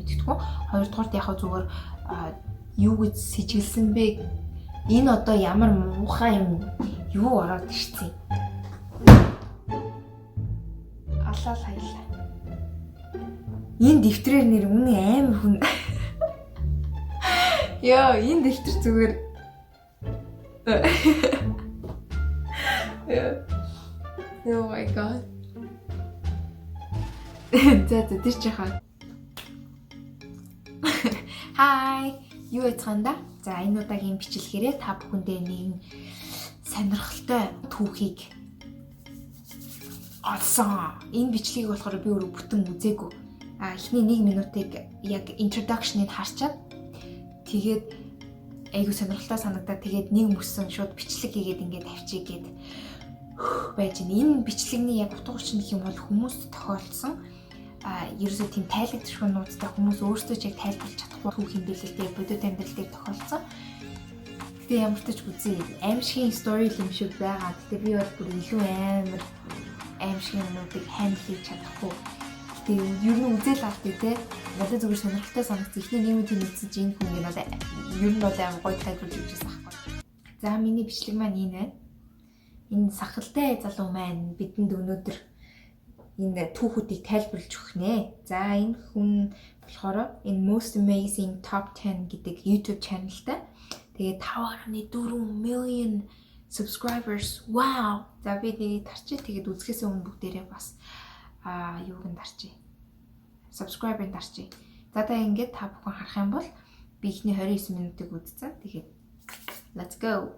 мэддэггүй. Хоёрдугаарт яг зүгээр юу гэж сэжиглсэн бэ? Энэ одоо ямар муухай юм юу ороод ирсэн. Аллаа хайлаа. Энэ дэвтрээр нэр үнэн амар хүн. Яа, энэ дэвтэр зүгээр. Oh my god. За тэр чихаа. Hi, юу яцгаанда? За энэ удаагийн бичлэгээрээ та бүхэндээ нэгэн сонирхолтой түүхийг олсон. Энэ бичлэгийг болохоор би өөрөө бүтэн үзээгүй. Эхний 1 минутыг яг introduction-ыг харчаад тэгээд айгу сонирхолтой санагдаад тэгээд нэг мөсөн шууд бичлэг хийгээд ингээд авчиг гээд байж байна. Энэ бичлэгний яг утга учир гэх юм бол хүмүүст тохиолдсон ерөөсөө тийм тайлбарлах нууцтай хүмүүс өөрсдөө ч яг тайлбарлаж чадахгүй түүх юм билээ дээ. Бодит амьдрал дээр тохиолдсон. Тэгээ ямар ч тач үзье. Аимшигын story юм шиг байгаа. Гэтэ би бол бүр илүү аимшигын юмнуудыг хандл хийж чадахгүй. Тэгээ ер нь үзэл авдаг те. Надад зүгээр сонирхолтой санагдсан. Эхний нэг минут үзсэн чинь энэ хүн надад ер нь бол амар гоё тайлбарлаж өгсөн байхгүй. За миний бичлэг маань энэ байна. Энэ сахалтай залуу маань бидэнд өнөөдөр энэ түүхүүдийг тайлбарлаж өгөх нэ. За энэ хүн болохоор энэ Most Amazing Top 10 гэдэг YouTube channelтай. Тэгээ 5.4 million subscribers. Wow. За би нэг тарчи тэгээд үзэхээс өмнө бүгдээрээ бас юуг нь дарчи. Subscribe-ыг дарчи. За та ингээд та бүхэн харах юм бол би ихний 29 минутыг үзсэн. Тэгээд let's go.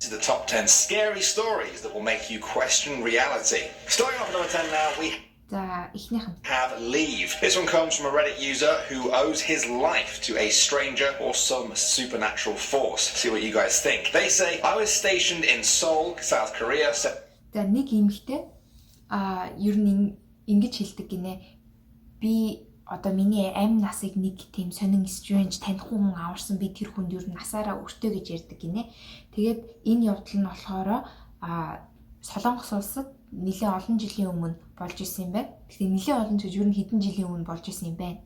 To the top 10 scary stories that will make you question reality. Starting off at number 10 now, we have Leave. This one comes from a Reddit user who owes his life to a stranger or some supernatural force. See what you guys think. They say, I was stationed in Seoul, South Korea. За нэг эмэгтэй ер нь ингэж хэлдэг гинэ. Би одоо миний амь насыг нэг тийм сонин strange танихгүй хүн аварсан би тэр хүнд ер нь насаараа өртөө гэж ярьдаг гинэ. Тэгээд энэ явдал нь болохоор Солонгос улсад нэлээд олон жилийн өмнө болж исэн юм байна. Тэгэхээр нэлээд олон жил ер нь хэдэн жилийн өмнө болж исэн юм байна.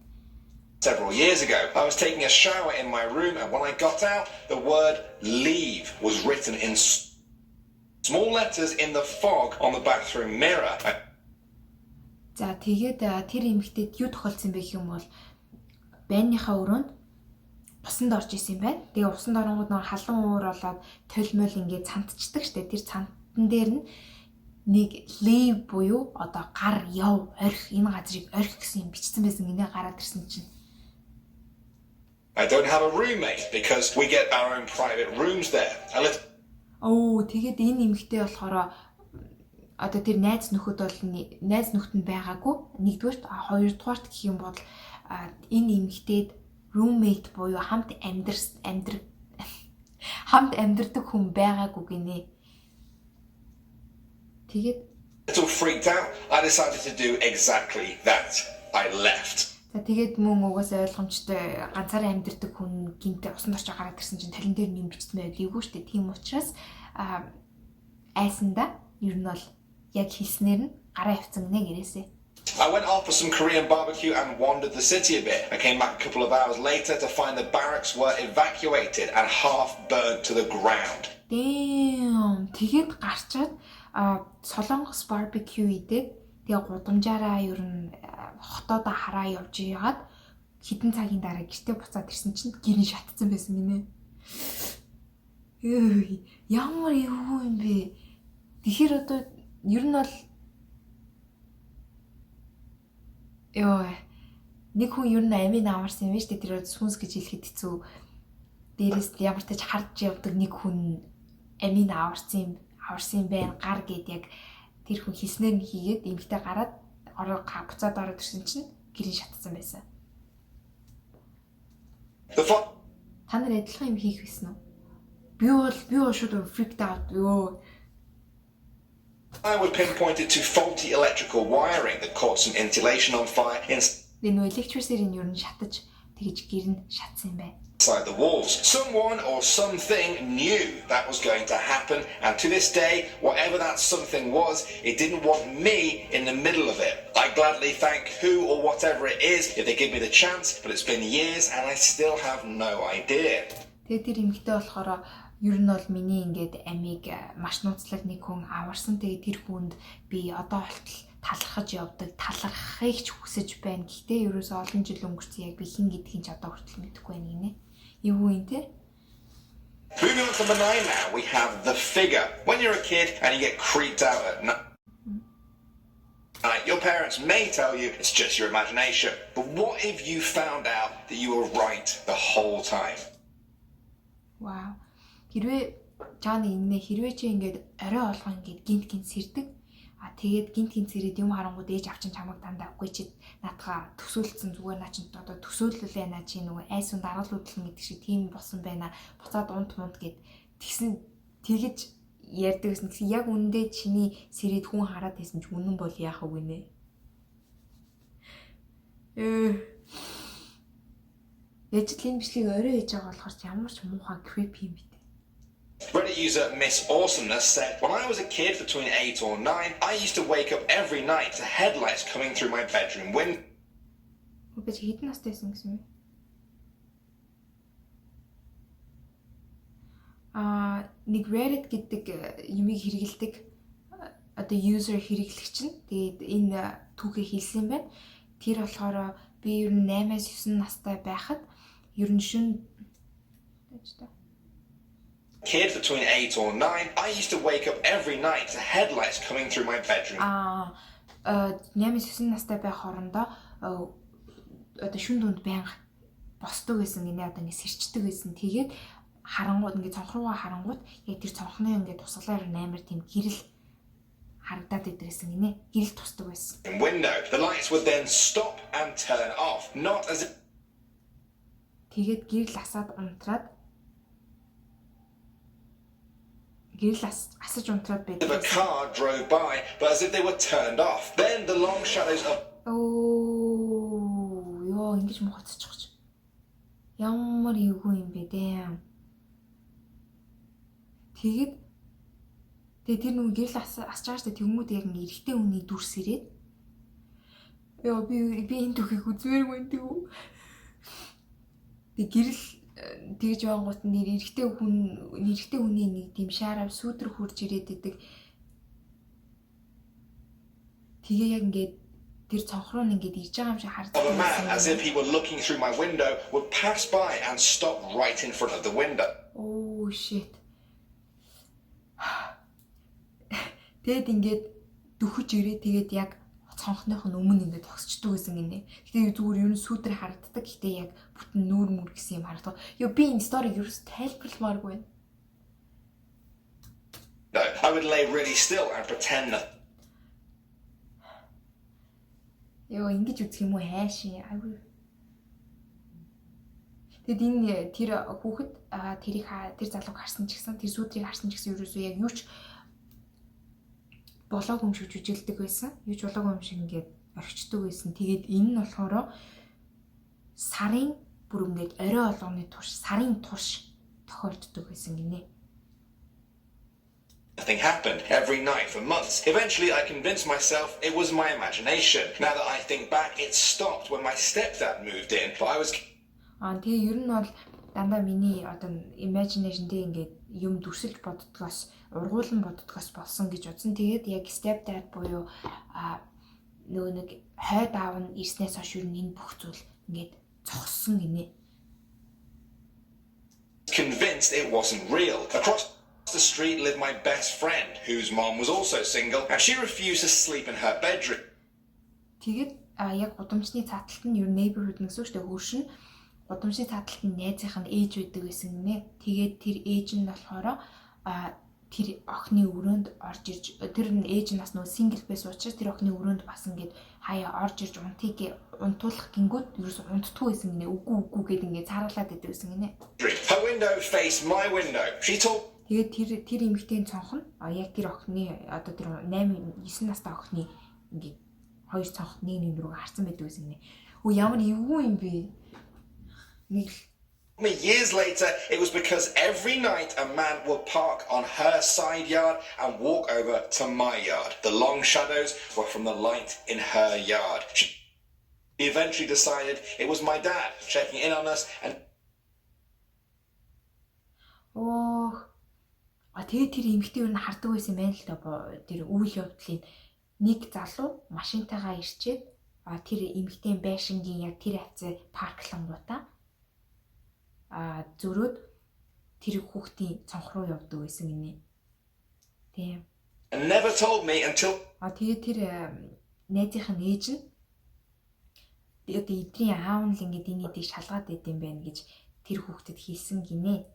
Several years ago, I was taking a shower in my room and when I got out, the word leave was written in small letters in the fog on the bathroom mirror. За тэгээд тэр эмэгтэйд юу тохиолдсон бэ гэх юм бол байрныхаа өрөөнд усанд орж исэн юм байна. Тэгээ усанд оронгууд нэг халуун уур болоод толмол ингээд цантчдаг штэ. Тэр цантан дээр нь нэг leave буюу одоо гар яв орхи энэ газрыг орхи гэсэн юм бичсэн байсан. Энийг гараад ирсэн чинь I don't have a roommate because we get our own private rooms there. Тэгээд энэ эмэгтэй болохоор одоо тэр найз нөхдөд байгаагүй. Нэгдүгээрт хоёрдугаарт гэх юм бол энэ эмэгтэйд roommate буюу хамт амьдрдаг хүн байгаагүй гинэ. Тэгээд little freaked out. I decided to do exactly that. I left. За тэгээд мөн угаасаа ойлгомжтой ганцаараа амьдрдаг хүн гинтээ усан дорч гараад ирсэн чинь талан дээр юм бичсэн байл эвгүй штэ. Тийм учраас айсанда ер нь бол яг хэлснээр нь гараа явцсан гинэ гэрээсээ. I went off for some Korean barbecue and wandered the city a bit. I came back a couple of hours later to find the barracks were evacuated and half burnt to the ground. Damn. Тэгээд гарчаад Солонгос barbecue идээд тэгээ гудамжаараа ер нь хотоодоо хараа явж яагаад хэдэн цагийн дараа гэртээ буцаад ирсэн чинь гэрэн шатцсан байсан гинэ. Ямар эвгүй юм бэ? Тэгэхээр одоо ер нь бол нэг хүн ер нь амийн аварсан юм шүү дээ. Тэр сүнс гэж хэлэхэд хэцүү. Дээрээс ямар ч тач харж явдаг нэг хүн амийн аварсан юм байна. Гар гээд яг тэр хүн хийснээр нь хийгээд эмгтэй гараад буцаад ороод ирсэн чинь гэрэн шатцсан байсан. Та нар адилхан юм хийх байсан уу? Би бол шууд freaked out. I was pinpointed to faulty electrical wiring that caught some insulation on fire. Энэ электрисэрийн ер нь шатаж тэгж гэрэн шатсан юм байна. inside the walls. Someone or something knew that was going to happen, and to this day, whatever that something was, it didn't want me in the middle of it. I gladly thank who or whatever it is if they give me the chance, but it's been years and I still have no idea. Тэгээд тэр эмэгтэй болохоор ер нь бол миний ингээд амийг маш нууцлаг нэг хүн аварсан. Тэгээд тэр хүнд би одоо болтол талархаж явдаг, талархахыг ч хүсэж байна. Гэхдээ ерөөсөө олон жил өнгөрсөн яг би хин гэдгийг ч одоо хүртэл мэдэхгүй байна гинэ. Юу юм те? Moving on to number 9 now, we have the figure. When you're a kid and you get creeped out at night, your parents may tell you it's just your imagination. But what if you found out that you were right the whole time? Wow. Хэрвээ Жаны хэрвээ чи ингээд орой олгоо ингээд гинт сэрдэг. Тэгээд гинт сэрээд юм харангууд ээж авчин чамаг дандаа үгүй чи наатаха төсөөлцсөн зүгээр наа чи одоо төсөөллөө наа чи нөгөө айсунд даргалуудлан гэдэг шиг тийм болсон байна. Буцаад унт гэд тэгсэн тэгэж ярьдаг гэсэн. Яг үнэндээ чиний сэрээд хүн хараад байсан ч үнэн бол яах вэ нэ? Ээжлийн бичлэг орой ээж байгаа болохоор ямар ч муухай creepy юм бэ? Reddit user Miss Awesomeness said, when I was a kid between 8 or 9, I used to wake up every night to headlights coming through my bedroom window. Үгүй хэдэн настай байсан гэсэн юм? Нэг Reddit гэдэг юмыг хэрэгэлдэг одоо user хэрэглэгч нь тэгээд энэ түүхийг хэлсэн юм байна. Тэр болохоор би ер нь 8-аас 9 настай байхад ер нь шүн Kid between 8 or 9, I used to wake up every night to headlights coming through my bedroom. 8-9 настай байх хоорондоо одоо шүн дунд байнга босдог байсан гинэ одоо ингэ сэрчдэг байсан. Тэгээд харангууд ингэ цонх руугаа харангууд яг тэр цонхны ингэ тусгалаар амар тийм гэрэл харагдаад идэрсэн гинэ. Гэрэл тусдаг байсан. In window, the lights would then stop and turn off, not as if тэгээд гэрэл асаад унтраад асаж унтраад байдаг. The car drove by, but as if they were turned off. Then the long shadows of ёо ингэж мохоцчих. Ямар эвгүй юм бэ дээ. Тэгээд тэр нэг гэрэл асж байгаа штэ тэгмүүд яг нэг эрэгтэй хүний дүрс ирээд ёо би энэ түүхийг үзмээр гэндэг. Тэг гэрэл тэгж явангууд эрэгтэй хүний нэг тийм шаарав сүүдэр хурж ирээд идэг. Тэгээ яг ингээд тэр цонх руу ингээд ирж байгаа юм шиг харагдсан. A man, as if he were looking through my window, would pass by and stop right in front of the window. Oh shit. Тэгэд ингээд дөхөж ирээ тэгээд яг цонхных нь өмнө ингээд тогсчдөг гэсэн гинэ. Гэтэ зүгээр ер нь сүүдэр харагддаг. Гэтэ яг бүтэн нүүр мүр гэсэн юм харагдав. Ёо би энэ сториг ерөөс тайлбарламааргүй байна. No, I would lay really still and pretend that. Ёо ингэж үзэх юм уу хайшин. Айгүй. Тэгэд энэ тэр хүүхэд тэр залууг харсан ч гэсэн тэр сүүдрийг харсан ч гэсэн ерөөсөө яг юу ч болоог юм шиг жүжиглдэг байсан. Юу ч болоог юм шиг ингээд орхичдөг байсан. Тэгээд энэ нь болохоор сарын бүр ингээд орой олгоны турш, сарын турш тохиолддог байсан гинэ. Nothing happened every night for months. Eventually I convinced myself it was my imagination. Now that I think back, it stopped when my stepdad moved in. But I was тэгээ ер нь бол дандаа миний одоо imagination дээр ингээд юм дүрсэлж боддгоос ургуулan боддгоос болсон гэж бодсон. Тэгээд яг stepdad буюу нөгөө нэг хойд аав нь ирснээс хойш ер нь энэ бүх зүйл ингээд зогссон гинэ. Convinced it wasn't real. Across the street lived my best friend, whose mom was also single, and she refused to sleep in her bedroom. Тэгээд яг гудамжны цааталт нь ер нь neighborhood гэсэн үг шүү дээ. Хөршин гудамжны цааталт нь найзынх нь ээж байдаг байсан гинэ. Тэгээд тэр ээж нь болохоор тэр охины өрөөнд орж ирж тэр ээж нь бас нөгөө single байсан учраас тэр охины өрөөнд бас ингээд хаяа орж ирж унтуулах гингүүд ерөөс унтдаггүй байсан гинэ. Үгүй гэд ингээд цааруулаад идэв байсан гинэ. Her window faced my window. She told Тэгээд тэр эмэгтэйн цонх нь яг тэр охины одоо тэр 8 9 настай охины ингээд хоёр цонх нэг рүү харсан байдаг гэсэн гинэ. Ямар эвгүй юм бэ? Нэг Years later, it was because every night a man would park on her side yard and walk over to my yard. The long shadows were from the light in her yard. She eventually decided it was my dad checking in on us and тэгээд тэр эмэгтэй юу н хардаг байсан байна л да тэр үйл явдлыг нэг залуу машинтайгаа ирчээд тэр эмэгтэй байшингийн яг тэр хавцаа парклангуудаа зөрөөд тэр хүүхдийн цонх руу явдаг байсан гинэ. Тийм. Never told me until тэгээд тэр найзынх нь ээж нь тэгээд эдрийн аав нь л ингээд энэ эдийг шалгаад идэм байх гэж тэр хүүхдэд хэлсэн гинэ.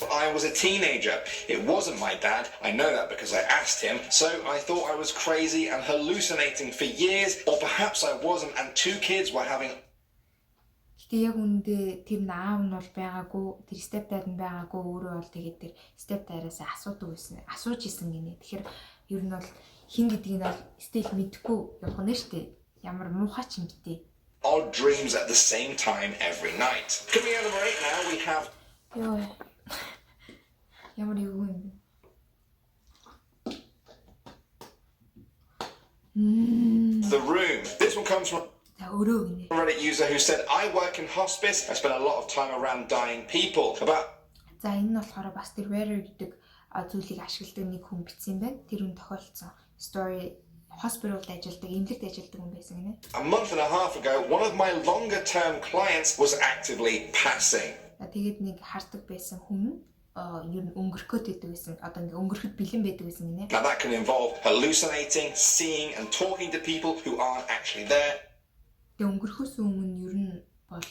I was a teenager. It wasn't my dad. I know that because I asked him. So I thought I was crazy and hallucinating for years, or perhaps I wasn't and two kids were having. Тэгээ яг үндэ тэр наав нь бол байгаагүй, тэр stepdad нь байгаагүй, өөрөө бол тэгээд тэр stepdad-аас асуудаг байсан. Асууж исэн гинэ. Тэгэхээр ер нь бол хин гэдгийг нь бол стил мэдхгүй явах нь шүү дээ. Ямар муухай ч юм битээ. Odd dreams at the same time every night. Coming out of the break now, we have. Ямар юу юм бэ? The room. This one comes from a Reddit user who said, I work in hospice. I spend a lot of time around dying people. За энэ нь болохоор бас тэр rare гэдэг зүйлийг ашигладаг нэг хүн бичсэн байна. Тэр хүн тохиолдсон story hospital-д ажилладаг, эмнэлэгт ажилладаг хүн байсан гинэ. A month and a half ago, one of my longer term clients was actively passing. Тэгээд нэг хардаг байсан хүн ер нь өнгөрөхөд байдаг байсан. Одоо ингээ өнгөрөхөд бэлэн байдаг байсан гинэ. Now that can involve hallucinating, seeing and talking to people who aren't actually there. Тэгээ өнгөрөхөөс өмнө ер нь бол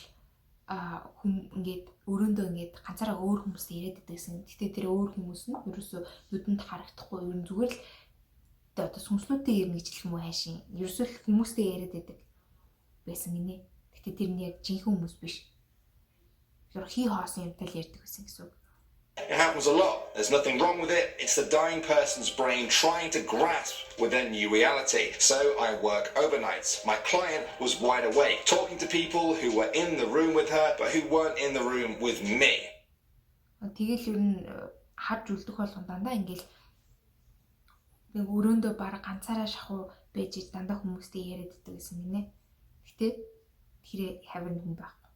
хүн ингээд өрөөндөө ингээд ганцаараа өөр хүмүүстэй яриад байдагсан. Гэтэ тэр өөр хүмүүс нь ерөөсөө нүдэнд харагдахгүй ер нь зүгээр л одоо сүнслүүдтэй ирнэ гэж хэлэх юм уу хайшин. Ерөөсөө л хүмүүстэй яриад байдаг байсан гинэ. Гэтэ тэр нь яг жинхэнэ хүмүүс биш. Тэр хий хоосон юмтай л ярьдаг байсан гэсэн үг. It happens a lot. There's nothing wrong with it. It's the dying person's brain trying to grasp with their new reality. So I work overnights. My client was wide awake, talking to people who were in the room with her, but who weren't in the room with me. Тэгэл ер нь харж үлдэх болгон дандаа ингээл нэг өрөөндөө баг ганцаараа шахуу байж дандаа хүмүүстэй яриад байдаг гэсэн гинэ. Гэтэ тэр хаврын хүн байхгүй.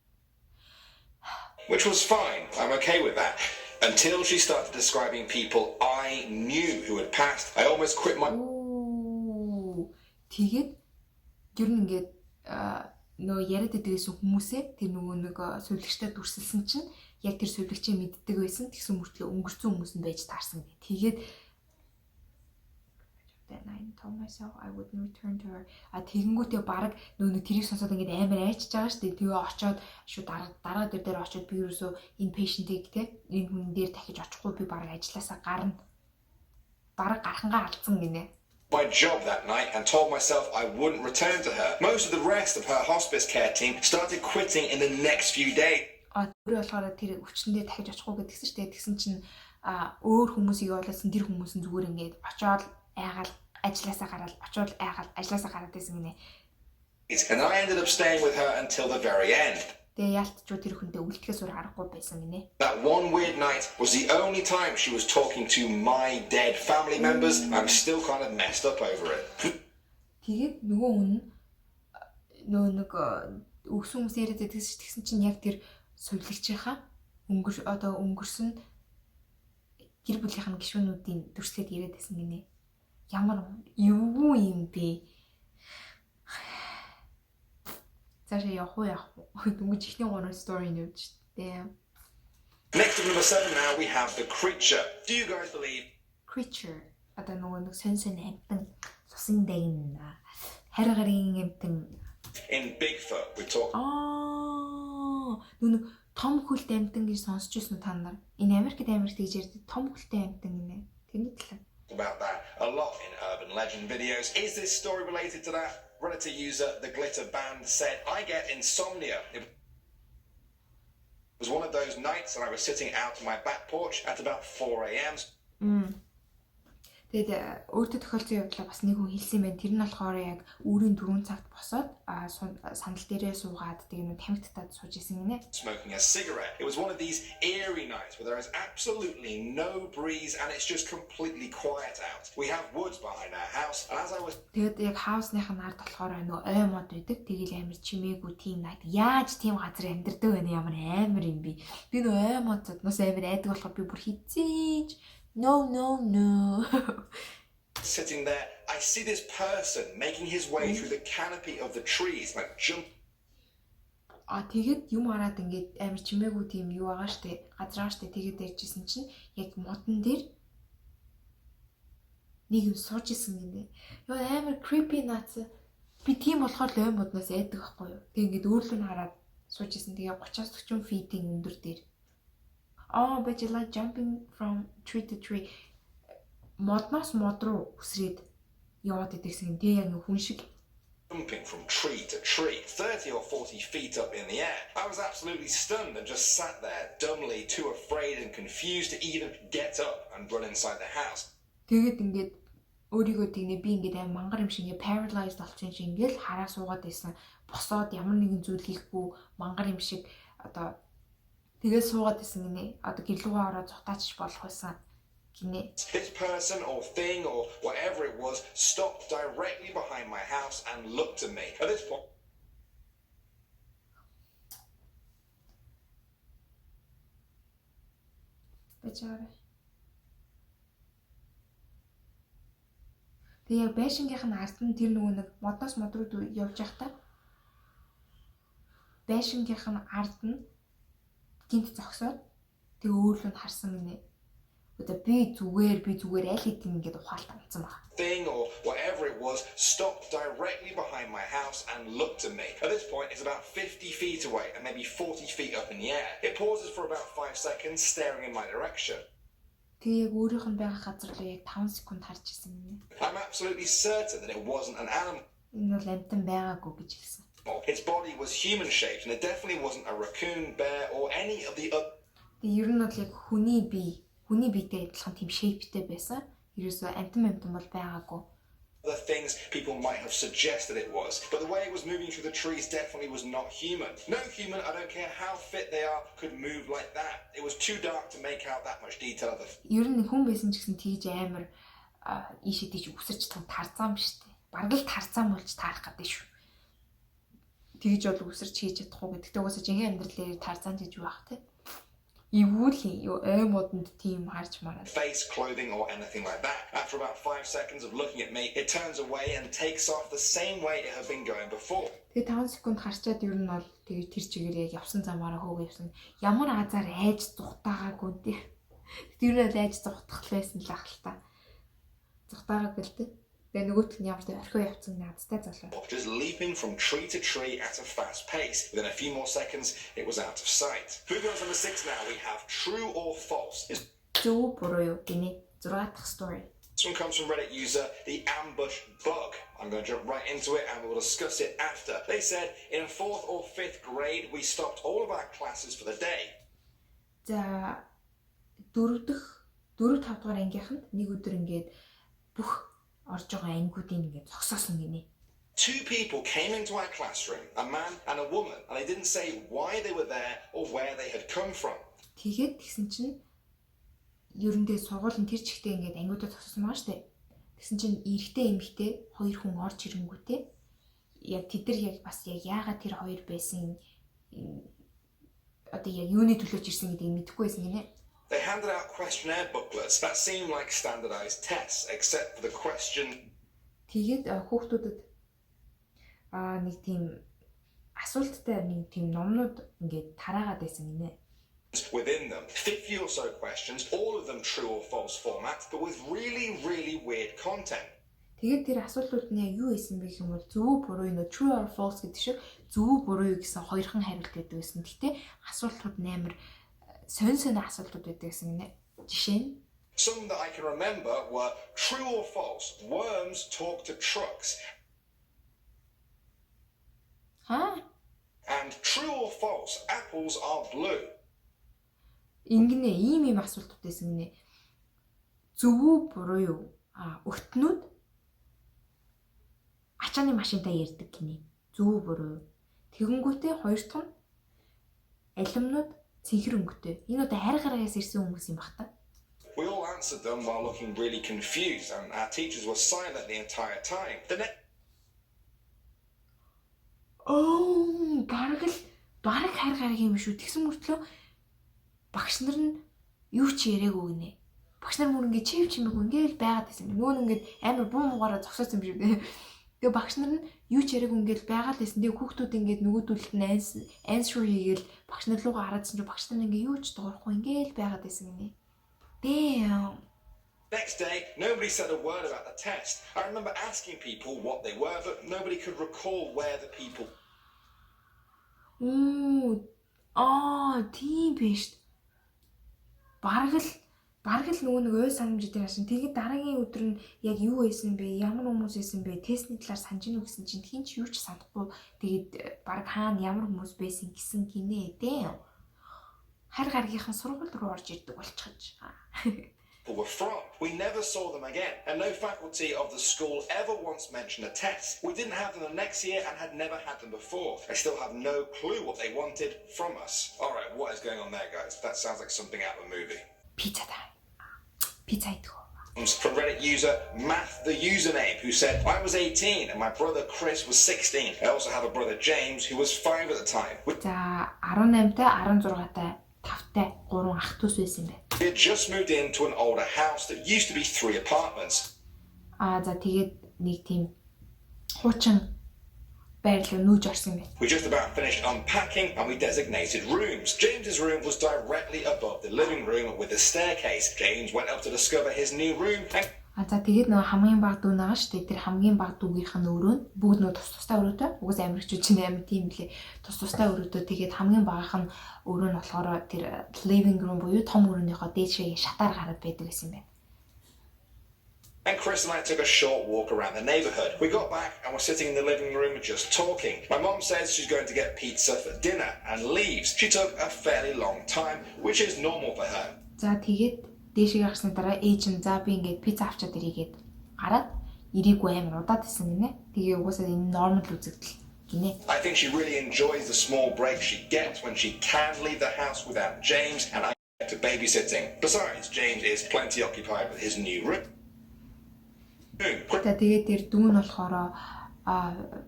Which was fine. I'm okay with that. Until she started describing people I knew who had passed. I almost quit my. Тэгээд ер нь ингээд нөө яриад байдагсэн хүмүүсээ тэр нөгөө нэг сувлагчтай дүрсэлсэн чинь яг тэр сувлагчийг мэддэг байсан. Тэгсэн мөртлөө өнгөрцөн хүмүүс нь байж таарсан гэ. Тэгээд then I told myself I would return to her. Тэгэнгүүтээ баг нөгөө тэрийг сонсоод ингээд амар айчж байгаа шүү дээ. Тэгээ очоод шууд дараа дээр очоод би ерөөсөө энэ patient-ийг те энэ хүн дээр дахиж очихгүй би баг ажилласаа гарна. Баг гархангаа алдсан гинэ. My job that night and told myself I wouldn't return to her. Most of the rest of her hospice care team started quitting in the next few days. Тэр болохоор тэр өвчнөдөө дахиж очихгүй гэдгсэн шүү дээ. Тэгсэн чинь өөр хүмүүсийг олсон тэр хүмүүс нь зүгээр ингээд очоод айгаал ажилласаа гараад очоод айгаал ажилласаа гараад байсан гинэ. And I ended up staying with her until the very end. Тэгээ яалтчуу тэр хүнтэй үлдэхээс өөр аргагүй байсан гинэ. That one weird night was the only time she was talking to my dead family members. I'm still kind of messed up over it. Тэгээд нөгөө хүн нэг өгсөн хүмүүс яриад тэгсэн чинь яг тэр сувлагчийнхаа өнгөрсөн гэр бүлийнхэн гишүүнүүдийн дүрслээд яриад байсан гинэ. Ямар юу юм бэ? Цаашаа явах уу? Дүнгийн ихний гонор story нь явж штэ. Next to number 7 now we have the creature. Do you guys believe creature? Одоо нөгөө нэг сонсон амтан сусын дагн харь гарын амтан in Bigfoot we talk. Нүг том хөлтэй амтан гэж сонсч байсан та нар. Энэ Америкт гэж ярьдаг том хөлтэй амтан гинэ. Тэрний талаар about that a lot in urban legend videos. Is this story related to that? Reddit user The Glitter Band said, I get insomnia. It was one of those nights and I was sitting out on my back porch at about 4 a.m. Тэгээд өөртөө тохиолдсон явдлаа бас нэг хүн хэлсэн байна. Тэр нь болохоор яг өөрийн 4 цагт босоод сандал дээрээ суугаад тэгээд тамхитад сууж исэн гинэ. Smoking a cigarette. It was one of these eerie nights where there is absolutely no breeze and it's just completely quiet out. We have woods behind our house and as I was тэгээд яг хаусныхын ард болохоор нөгөө ой мод байдаг. Тэгэл амар чимээгүй тийм найт. Яаж тийм газар амьдардаг вэ? Ямар амар юм бэ? Би нөгөө ой мод зодноос амар айдаг болохоор би бүр хизээж No. Sitting there, I see this person making his way through the canopy of the trees, like jump. Тэгээд юм хараад ингээд амар чимээгүй тийм юу байгаа штэ. Газраа штэ тэгээд ярьжсэн чинь яг модон дээр нэг юм сууж исэн гинэ. Ёо амар creepy наац. Би тийм болохоор л ой модноос айдаг байхгүй юу. Тэг ингээд өөрлөө нь хараад сууж исэн. Тэгээ 30-40 feet-ийн өндөр дээр. Oh, but you like jumping from tree to tree. Модноос мод руу үсрээд яваад идэгсэн. Тэгээ яг хүн шиг jumping from tree to tree, 30 or 40 feet up in the air. I was absolutely stunned and just sat there, dumbly too afraid and confused to even get up and run inside the house. Тэгээд ингээд өөрийгөө тэгнэ би ингээд аим мангар юм шиг ингээд paralyzed болчихсон чинь ингээд хараа суугаад байсан. Босоод ямар нэгэн зүйл хийхгүй мангар юм шиг одоо тэгээд суугаад исэн гинэ. Одоо гэрлүүгээ ороод зутаач болох байсан гинэ. This person or thing or whatever it was stopped directly behind my house and looked at me. At this point bicheerei. Тэгээ байшингийнх нь ард нь тэр нөгөө нэг модноос мод руу явж байхдаа байшингийнх нь ард нь гинт зогсоод тэгээ өөрлөө нь харсан гинэ. Одоо би зүгээр аль хэдийн ингээд ухаалт амцсан баг. Thing or whatever it was stopped directly behind my house and looked at me. At this point it's about 50 feet away and maybe 40 feet up in the air. It pauses for about 5 seconds staring in my direction. Тэгээ яг өөрийнх нь байгаа газар руу яг 5 секунд харж исэн гинэ. I'm absolutely certain that it wasn't an animal. Энэ бол амтан байгаагүй гэж хэлсэн. Its body was human shaped and it definitely wasn't a raccoon, bear or any of the other. Ер нь бол яг хүний биетэй адилхан тийм shapeтэй байсан. Ерөөсөө амтан бол байгаагүй. The things people might have suggested it was, but the way it was moving through the trees definitely was not human. No human, I don't care how fit they are, could move like that. It was too dark to make out that much detail of the. Ер нь хүн байсан ч гэсэн тийж амар ийшээ тийж үсэрч тарцаам штэ. Бараг л тарцаам болж таарах гэдэг шүү. Тэгж бол үсэрч хийж чадахгүй гэдэгтэй угаасаа жинхэнэ амьдралээр тарцаан гэж байх те. Ивүүлийн ой модонд тийм харж мараад. Face, clothing or anything like that. After about 5 seconds of looking at me, it turns away and takes off the same way it had been going before. Тэгээ 5 секунд харчаад ер нь бол тэгээ тэр чигээр яг явсан замаараа хөөгөө явсан. Ямар азар айж зүхтаагаагүй тий. Тэр нь айж зүхтах байсан л ах л та. Зүхтаагаагүй л тий. Тэгээ нөгөөт нь ямар ч орхио явцсан наадтай залуу. Just leaping from tree to tree at a fast pace. Within a few more seconds, it was out of sight. Moving on to number 6 now, we have true or false. Зөв буруу юу гинэ 6 дахь story. This one comes from Reddit user the ambush bug. I'm going to jump right into it and we'll discuss it after. They said in 4th or 5th grade we stopped all of our classes for the day. За 4 5 дугаар ангийнханд нэг өдөр ингээд бүх орж байгаа ангиудын ингээд зогсоосон гинэ. 2 people came into our classroom, a man and a woman, and they didn't say why they were there or where they had come from. Тэгээд тэгсэн чинь ерөндөө сургуулийн тэр чигтээ ингээд ангиудад зогсоосон байгаа штэ. Тэгсэн чинь эрэгтэй эмэгтэй 2 хүн орж ирэнгүүтээ яг тэд нар яг бас яг яагаад тэр 2 байсан одоо яг юуны төлөөч ирсэн гэдгийг мэдэхгүй байсан гинэ. They handed out questionnaire booklets that seemed like standardized tests except for the question. Тэгээд хүүхдүүдэд нэг тийм асуулттай нэг тийм номнууд ингээд тараагаад байсан гинэ. Within them, 50 or so questions, all of them true or false format, but with really weird content. Тэгээд тэр асуултууд нь яг юу байсан бэ гэх юм бол зөв буруу юу true or false гэдэг шиг зөв буруу юу гэсэн хоёрхан хариулт байдаг байсан. Гэхдээ асуултууд нь амар сонь асуултууд байдаг гэсэн гинэ. Жишээ нь some that I can remember were true or false. Worms talk to trucks. And true or false. Apples are blue. Ингэнэ ийм асуултууд байсан гинэ. Зөв үү буруу юу? өгтнүүд ачааны машинтай ярьдаг гинэ. Зөв буруу. Тэгэнгүүтээ хоёр дахь нь алимнууд цэнхэр өнгөтэй. Энэ одоо хайр гарагаас ирсэн хүмүүс юм бах та. We all answered them while looking really confused, and our teachers were silent the entire time. Бараг хайр гараг юм шүү. Тэгсэн мөртлөө багш нар нь юу ч яриаггүй гинэ. Багш нар мөр ингэ чив чимээгүй ингээл байгаад байсан. Нөгөө нь ингээд амар буу муугаараа зогсоосон юм шүү. Тэгээ багш нар нь юу ч яриаггүй ингээл байгаад байсан. Тэгээ хүүхдүүд ингээд нөгөөдөлд нь answer хийгээл багш нар руугаа хараадсан чинь багш нар ингээ юу ч дуурахгүй ингээл байгаад байсан гинэ. Damn. Next day, nobody said a word about the test. I remember asking people what they were, but nobody could recall where the people. Тийм биш. Бараг л нөгөө нэг ой санамж дээр хашин. Тэгээд дараагийн өдөр нь яг юу байсан бэ? Ямар хүмүүс байсан бэ? Тестний талаар санаж гинүү гэсэн чинь хин ч юу ч санахгүй. Тэгээд бараг хаана ямар хүмүүс байсан гэсэн гинэ. Damn. Хайр гаргийнхаа сургууль руу орж ирдэг болчихж. Were from. We never saw them again, and no faculty of the school ever once mentioned a test. We didn't have them the next year and had never had them before. I still have no clue what they wanted from us. All right, what is going on there, guys? That sounds like something out of a movie. Pizza time. Pizza eat. From Reddit user Math the username, who said, I was 18 and my brother Chris was 16. I also have a brother James who was 5 at the time. За 18-тай 16-тай 5-тай 3 ах トゥ ус байсан бэ. We had just moved into an older house that used to be 3 apartments. За тэгээд нэг тийм хуучин байр руу нүүж орсон юм байна. We just about finished unpacking and we designated rooms. James's room was directly above the living room with a staircase. James went up to discover his new room. За тэгээд нөгөө хамгийн баг дүү байгаа шүү дээ. Тэр хамгийн баг дүүгийнх нь өрөө нь бүгд нөгөө тустай өрөөтэй. Угаас амирчууд чинь амир тийм лээ. Тустай өрөөтэй. Тэгээд хамгийн багийнх нь өрөө нь болохоор тэр living room буюу том өрөөнийхөө дээшээ шатаар гараад байдаг гэсэн юм байна. And Chris and I took a short walk around the neighborhood. We got back and were sitting in the living room just talking. My mom says she's going to get pizza for dinner and leaves. She took a fairly long time, which is normal for her. За тэгээд дээшээ гарсны дараа ээж нь за би ингээд пицца авчаад ирээгээд гараад ирээгүй амар удаад исэн гинэ. Тэгээ угаасаа энэ normal үзэгдэл гинэ. I think she really enjoys the small breaks she gets when she can leave the house without James and I get to babysitting. Besides, James is plenty occupied with his new room. Тэгээд тэр дүү нь болохоор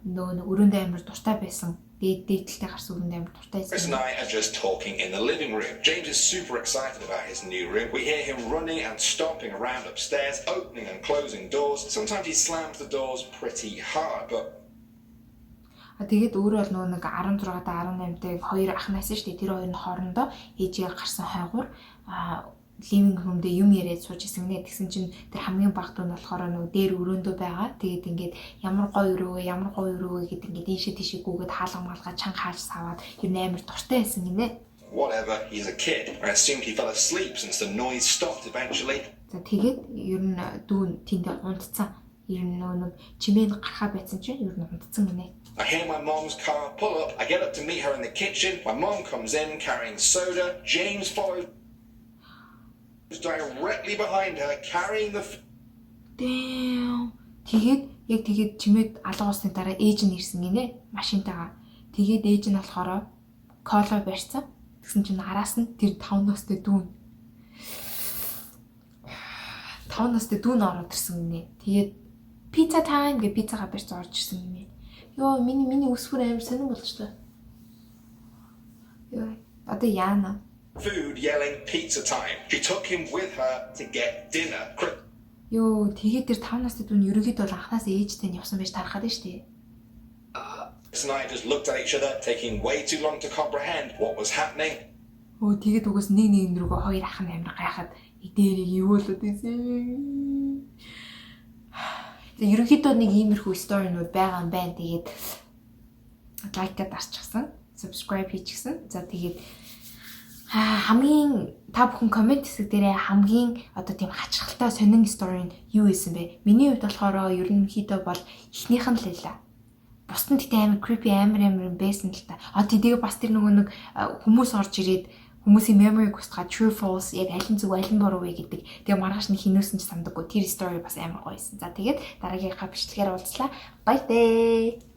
нөгөө өрөөндөө амар дуртай байсан. Дээдэлтэй гарсан өрөөндөө амар дуртай байсан. Chris and I are just talking in the living room. James is super excited about his new room. We hear him running and stomping around upstairs, opening and closing doors. Sometimes he slams the doors pretty hard, but тэгээд өөрөө бол нөгөө нэг 16-та 18-тай хоёр ах найсан шүү дээ. Тэр хоёрын хоорондоо ээжээр гарсан хайгуур living room дээр юм яриад сууж исэн нэ. Тэгсэн чинь тэр хамгийн баг дуу нь болохоор нөгөө дээр өрөөндөө байгаа. Тэгээд ингээд ямар гоё өрөө гэдэг ингээд ийшээ тийшээ гүгээд хаалга чанга хааж саваад ер нь амар дуртай байсан гинэ. Whatever, he's a kid. I assumed he fell asleep since the noise stopped eventually. За тэгээд ер нь дүү тэндээ унтцсан. Ер нь нөгөө чимээ гарахаа байсан чинь ер нь унтцсан гинэ. I hear my mom's car pull up. I get up to meet her in the kitchen. My mom comes in carrying soda. James follows directly behind her carrying the Damn. Тэгээд чимээд алга усны дараа ээж нь ирсэн гинэ машинтайгаа. Тэгээд ээж нь болохоор кола барьсан. Тэгсэн чинь араас нь тэр 5 настай дүүн. 5 настай дүүн ороод ирсэн гинэ. Тэгээд pizza time гэж пиццагаа барьж орж ирсэн гинэ. Йоо миний өсвөр амар сонирн болчихлоо. Йоо одоо яана. Food yelling pizza time. She took him with her to get dinner. Йоо тэгээд тэр 5 настай дүү нь ерөөхдөө бол анханаас ээжтэй нь явсан байж тарахад нь штэ. Chris and I just looked at each other, taking way too long to comprehend what was happening. Оо тэгээд угаас нэг рүүгээ хоёр ах нь амар гайхаад идээрийг юу болоод ийсэн. Тэгээд ерөөхдөө нэг иймэрхүү сторинууд байгаа юм байна. Тэгээд лайкад дарчихсан, subscribe хийчихсэн. За тэгээд хамгийн та бүхэн комент хэсэг дээрээ хамгийн одоо тийм хачирхалтай сонин story нь юу байсан бэ? Миний хувьд болохоор ерөнхийдөө бол эхнийх нь л байлаа. Бусдын тэгтээ амар creepy амар байсан л та. Тэгээд бас тэр нөгөө нэг хүмүүс орж ирээд хүмүүсийн memory-г устгаа true false яг аль нь зөв аль нь буруу вэ гэдэг. Тэгээ маргааш нь хинөөс нь ч самдаггүй. Тэр story бас амар гоё байсан. За тэгээд дараагийнхаа бичлэгээр уулзлаа. Bye bye.